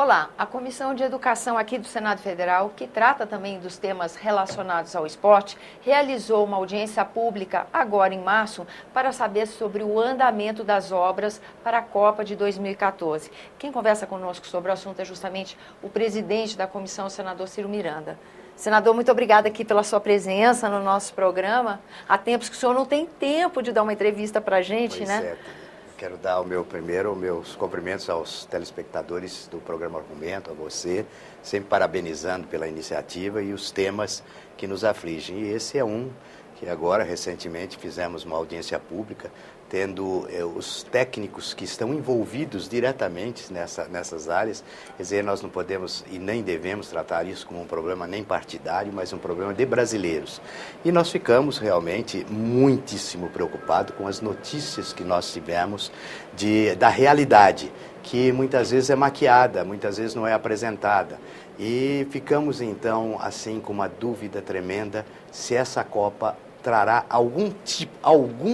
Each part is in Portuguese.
Olá, a Comissão de Educação aqui do Senado Federal, que trata também dos temas relacionados ao esporte, realizou uma audiência pública agora em março para saber sobre o andamento das obras para a Copa de 2014. Quem conversa conosco sobre o assunto é justamente o presidente da comissão, o senador Ciro Miranda. Senador, muito obrigada aqui pela sua presença no nosso programa. Há tempos que o senhor não tem tempo de dar uma entrevista para a gente, pois né? É. Quero dar meus cumprimentos aos telespectadores do programa Argumento, a você, sempre parabenizando pela iniciativa e os temas que nos afligem. E esse é um que agora, recentemente, fizemos uma audiência pública, tendo os técnicos que estão envolvidos diretamente nessas áreas. Quer dizer, nós não podemos e nem devemos tratar isso como um problema nem partidário, mas um problema de brasileiros. E nós ficamos realmente muitíssimo preocupados com as notícias que nós tivemos da realidade, que muitas vezes é maquiada, muitas vezes não é apresentada. E ficamos, então, assim, com uma dúvida tremenda se essa Copa trará algum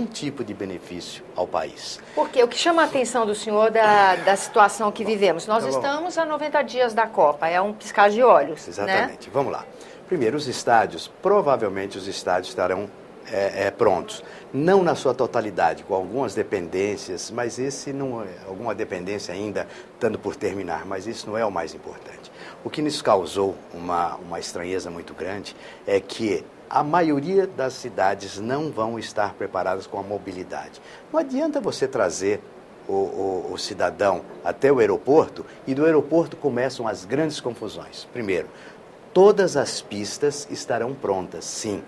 tipo de benefício ao país. Porque o que chama a atenção do senhor da situação que vivemos? Nós estamos a 90 dias da Copa, é um piscar de olhos. Exatamente. Né? Vamos lá. Primeiro, os estádios, provavelmente os estádios estarão prontos. Não na sua totalidade, com algumas dependências, mas esse não é, alguma dependência ainda estando por terminar, mas isso não é o mais importante. O que nos causou uma estranheza muito grande é que a maioria das cidades não vão estar preparadas com a mobilidade. Não adianta você trazer o cidadão até o aeroporto e do aeroporto começam as grandes confusões. Primeiro, todas as pistas estarão prontas, sim.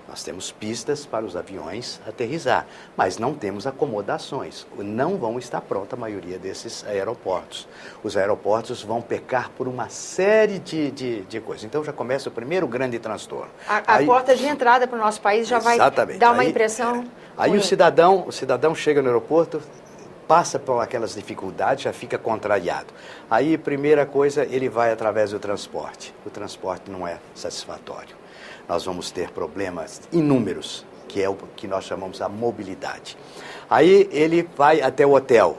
Nós temos pistas para os aviões aterrissar, mas não temos acomodações. Não vão estar pronta a maioria desses aeroportos. Os aeroportos vão pecar por uma série de coisas. Então já começa o primeiro grande transtorno. A porta de entrada para o nosso país já vai dar uma impressão. Aí o cidadão chega no aeroporto, passa por aquelas dificuldades, já fica contrariado. Aí, primeira coisa, ele vai através do transporte. O transporte não é satisfatório. Nós vamos ter problemas inúmeros, que é o que nós chamamos a mobilidade. Aí ele vai até o hotel.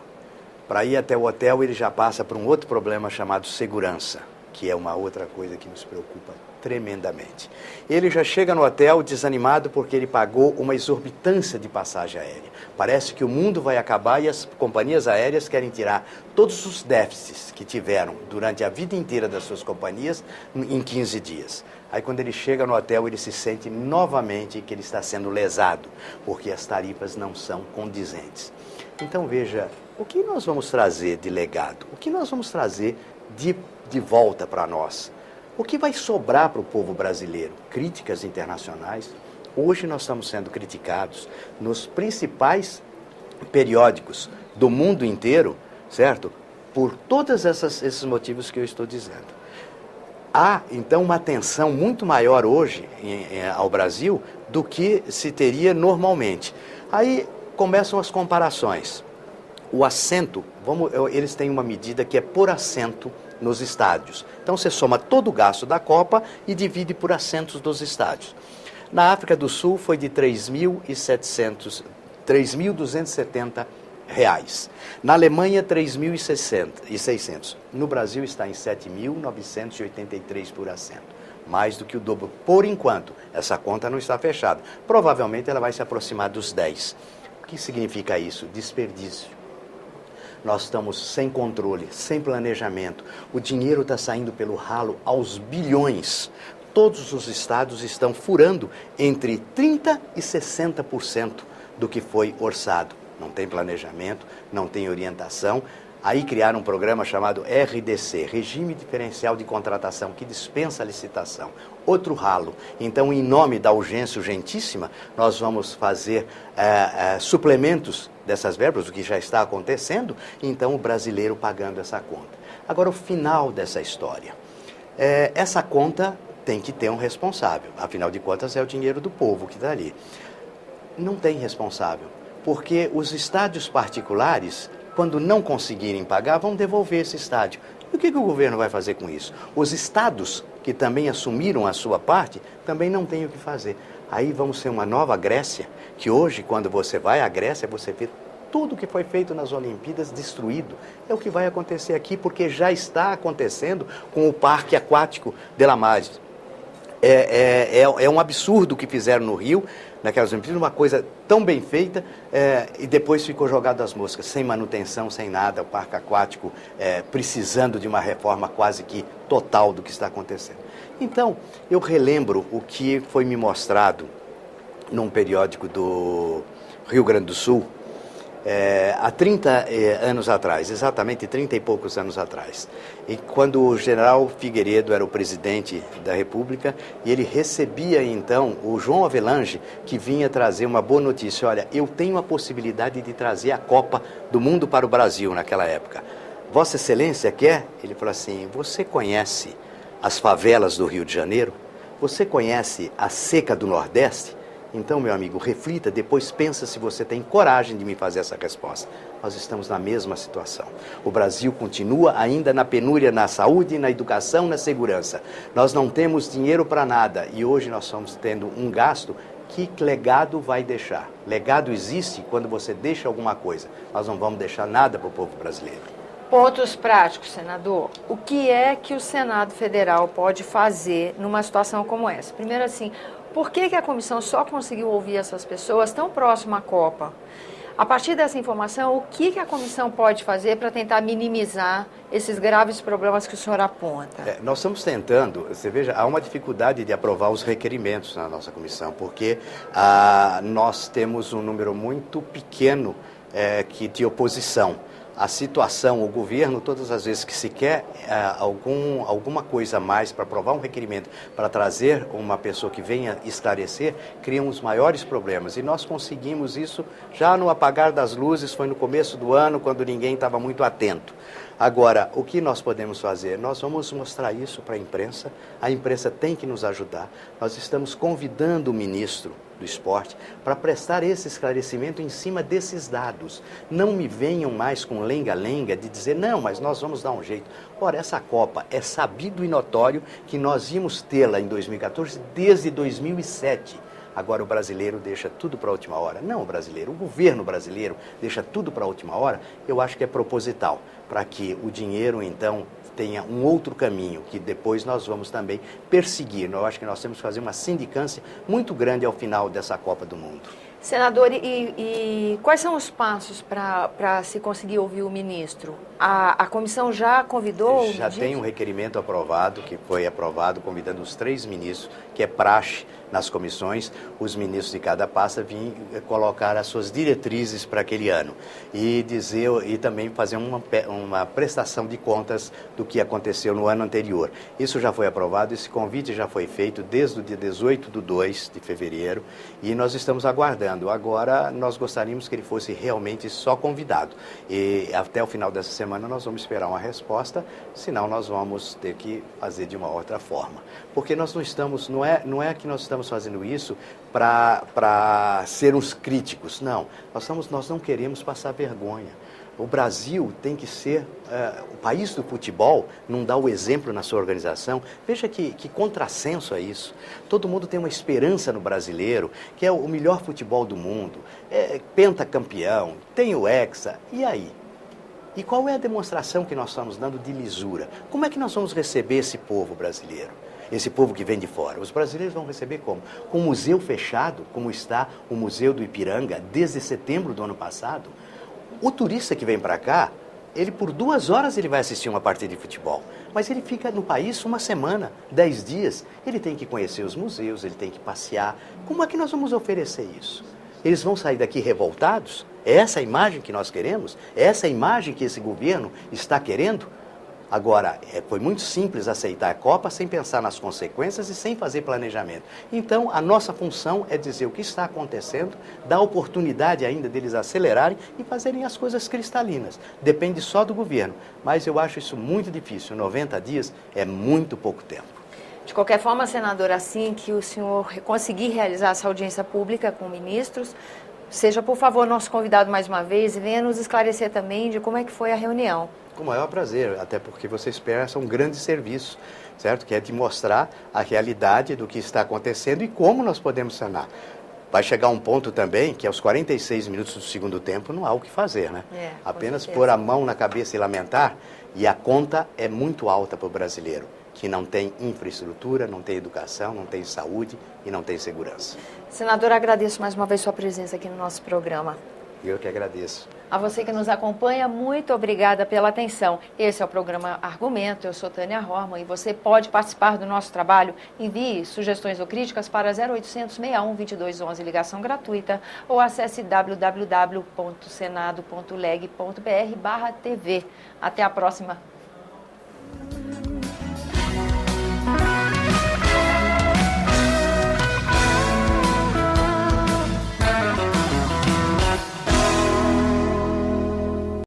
Para ir até o hotel, ele já passa por um outro problema chamado segurança, que é uma outra coisa que nos preocupa tremendamente. Ele já chega no hotel desanimado porque ele pagou uma exorbitância de passagem aérea. Parece que o mundo vai acabar e as companhias aéreas querem tirar todos os déficits que tiveram durante a vida inteira das suas companhias em 15 dias. Aí quando ele chega no hotel, ele se sente novamente que ele está sendo lesado, porque as tarifas não são condizentes. Então veja, o que nós vamos trazer de legado? O que nós vamos trazer de volta para nós? O que vai sobrar para o povo brasileiro? Críticas internacionais. Hoje nós estamos sendo criticados nos principais periódicos do mundo inteiro, certo? Por todos esses motivos que eu estou dizendo. Há, então, uma atenção muito maior hoje ao Brasil do que se teria normalmente. Aí começam as comparações. O assento, eles têm uma medida que é por assento nos estádios. Então você soma todo o gasto da Copa e divide por assentos dos estádios. Na África do Sul foi de R$3.270. Na Alemanha, 3.600. No Brasil está em 7.983 por assento. Mais do que o dobro. Por enquanto, essa conta não está fechada. Provavelmente ela vai se aproximar dos 10. O que significa isso? Desperdício. Nós estamos sem controle, sem planejamento. O dinheiro está saindo pelo ralo aos bilhões. Todos os estados estão furando entre 30% e 60% do que foi orçado. Não tem planejamento, não tem orientação. Aí criaram um programa chamado RDC, Regime Diferencial de Contratação, que dispensa a licitação. Outro ralo. Então, em nome da urgência urgentíssima, nós vamos fazer suplementos dessas verbas, o que já está acontecendo, então o brasileiro pagando essa conta. Agora, o final dessa história. Essa conta tem que ter um responsável. Afinal de contas, é o dinheiro do povo que está ali. Não tem responsável. Porque os estádios particulares, quando não conseguirem pagar, vão devolver esse estádio. E o que o governo vai fazer com isso? Os estados, que também assumiram a sua parte, também não têm o que fazer. Aí vamos ser uma nova Grécia, que hoje, quando você vai à Grécia, você vê tudo que foi feito nas Olimpíadas destruído. É o que vai acontecer aqui, porque já está acontecendo com o Parque Aquático de La Maggi. É um absurdo o que fizeram no Rio, naquelas Olimpíadas, uma coisa tão bem feita, e depois ficou jogado às moscas, sem manutenção, sem nada, o parque aquático precisando de uma reforma quase que total do que está acontecendo. Então, eu relembro o que foi me mostrado num periódico do Rio Grande do Sul, há 30 anos atrás, exatamente 30 e poucos anos atrás, e quando o general Figueiredo era o presidente da República, e ele recebia então o João Avelange, que vinha trazer uma boa notícia: olha, eu tenho a possibilidade de trazer a Copa do Mundo para o Brasil naquela época. Vossa Excelência quer? Ele falou assim: você conhece as favelas do Rio de Janeiro? Você conhece a seca do Nordeste? Então, meu amigo, reflita, depois pensa se você tem coragem de me fazer essa resposta. Nós estamos na mesma situação. O Brasil continua ainda na penúria na saúde, na educação, na segurança. Nós não temos dinheiro para nada e hoje nós estamos tendo um gasto. Que legado vai deixar? Legado existe quando você deixa alguma coisa. Nós não vamos deixar nada para o povo brasileiro. Pontos práticos, senador. O que é que o Senado Federal pode fazer numa situação como essa? Primeiro, assim, por que a comissão só conseguiu ouvir essas pessoas tão próximo à Copa? A partir dessa informação, o que a comissão pode fazer para tentar minimizar esses graves problemas que o senhor aponta? Nós estamos tentando, você veja, há uma dificuldade de aprovar os requerimentos na nossa comissão, porque nós temos um número muito pequeno de oposição. A situação, o governo, todas as vezes que se quer alguma coisa a mais para aprovar um requerimento, para trazer uma pessoa que venha esclarecer, criam os maiores problemas. E nós conseguimos isso já no apagar das luzes, foi no começo do ano, quando ninguém estava muito atento. Agora, o que nós podemos fazer? Nós vamos mostrar isso para a imprensa tem que nos ajudar. Nós estamos convidando o ministro do Esporte para prestar esse esclarecimento em cima desses dados. Não me venham mais com lenga-lenga de dizer, não, mas nós vamos dar um jeito. Ora, essa Copa é sabido e notório que nós íamos tê-la em 2014 desde 2007. Agora o brasileiro deixa tudo para a última hora. Não o brasileiro, o governo brasileiro deixa tudo para a última hora. Eu acho que é proposital, para que o dinheiro, então, tenha um outro caminho, que depois nós vamos também perseguir. Eu acho que nós temos que fazer uma sindicância muito grande ao final dessa Copa do Mundo. Senador, e quais são os passos para se conseguir ouvir o ministro? A comissão já convidou? Já tem um requerimento aprovado, que foi aprovado convidando os 3 ministros, que é praxe nas comissões, os ministros de cada pasta virem colocar as suas diretrizes para aquele ano e também fazer uma prestação de contas do que aconteceu no ano anterior. Isso já foi aprovado, esse convite já foi feito desde o dia 18/2 de fevereiro e nós estamos aguardando. Agora, nós gostaríamos que ele fosse realmente só convidado e até o final dessa semana nós vamos esperar uma resposta, senão nós vamos ter que fazer de uma outra forma. Porque nós não estamos, não é que nós estamos fazendo isso para ser uns críticos, não. Nós não queremos passar vergonha. O Brasil tem que ser o país do futebol, não dá o exemplo na sua organização. Veja que contrassenso é isso. Todo mundo tem uma esperança no brasileiro, que é o melhor futebol do mundo, pentacampeão, tem o Hexa, e aí? E qual é a demonstração que nós estamos dando de lisura? Como é que nós vamos receber esse povo brasileiro? Esse povo que vem de fora. Os brasileiros vão receber como? Com o museu fechado, como está o Museu do Ipiranga desde setembro do ano passado. O turista que vem para cá, ele por 2 horas ele vai assistir uma partida de futebol. Mas ele fica no país uma semana, 10 dias. Ele tem que conhecer os museus, ele tem que passear. Como é que nós vamos oferecer isso? Eles vão sair daqui revoltados? É essa a imagem que nós queremos? É essa a imagem que esse governo está querendo? Agora, foi muito simples aceitar a Copa sem pensar nas consequências e sem fazer planejamento. Então, a nossa função é dizer o que está acontecendo, dar oportunidade ainda deles acelerarem e fazerem as coisas cristalinas. Depende só do governo, mas eu acho isso muito difícil. 90 dias é muito pouco tempo. De qualquer forma, senador, assim que o senhor conseguir realizar essa audiência pública com ministros, seja, por favor, nosso convidado mais uma vez e venha nos esclarecer também de como é que foi a reunião. Com o maior prazer, até porque vocês prestam um grande serviço, certo? Que é de mostrar a realidade do que está acontecendo e como nós podemos sanar. vai chegar um ponto também que aos 46 minutos do segundo tempo não há o que fazer, né? Apenas pôr a mão na cabeça e lamentar, e a conta é muito alta para o brasileiro, que não tem infraestrutura, não tem educação, não tem saúde e não tem segurança. Senador, agradeço mais uma vez sua presença aqui no nosso programa. Eu que agradeço. A você que nos acompanha, muito obrigada pela atenção. Esse é o programa Argumento, eu sou Tânia Horman e você pode participar do nosso trabalho. Envie sugestões ou críticas para 0800 61 2211, ligação gratuita, ou acesse www.senado.leg.br/TV. Até a próxima.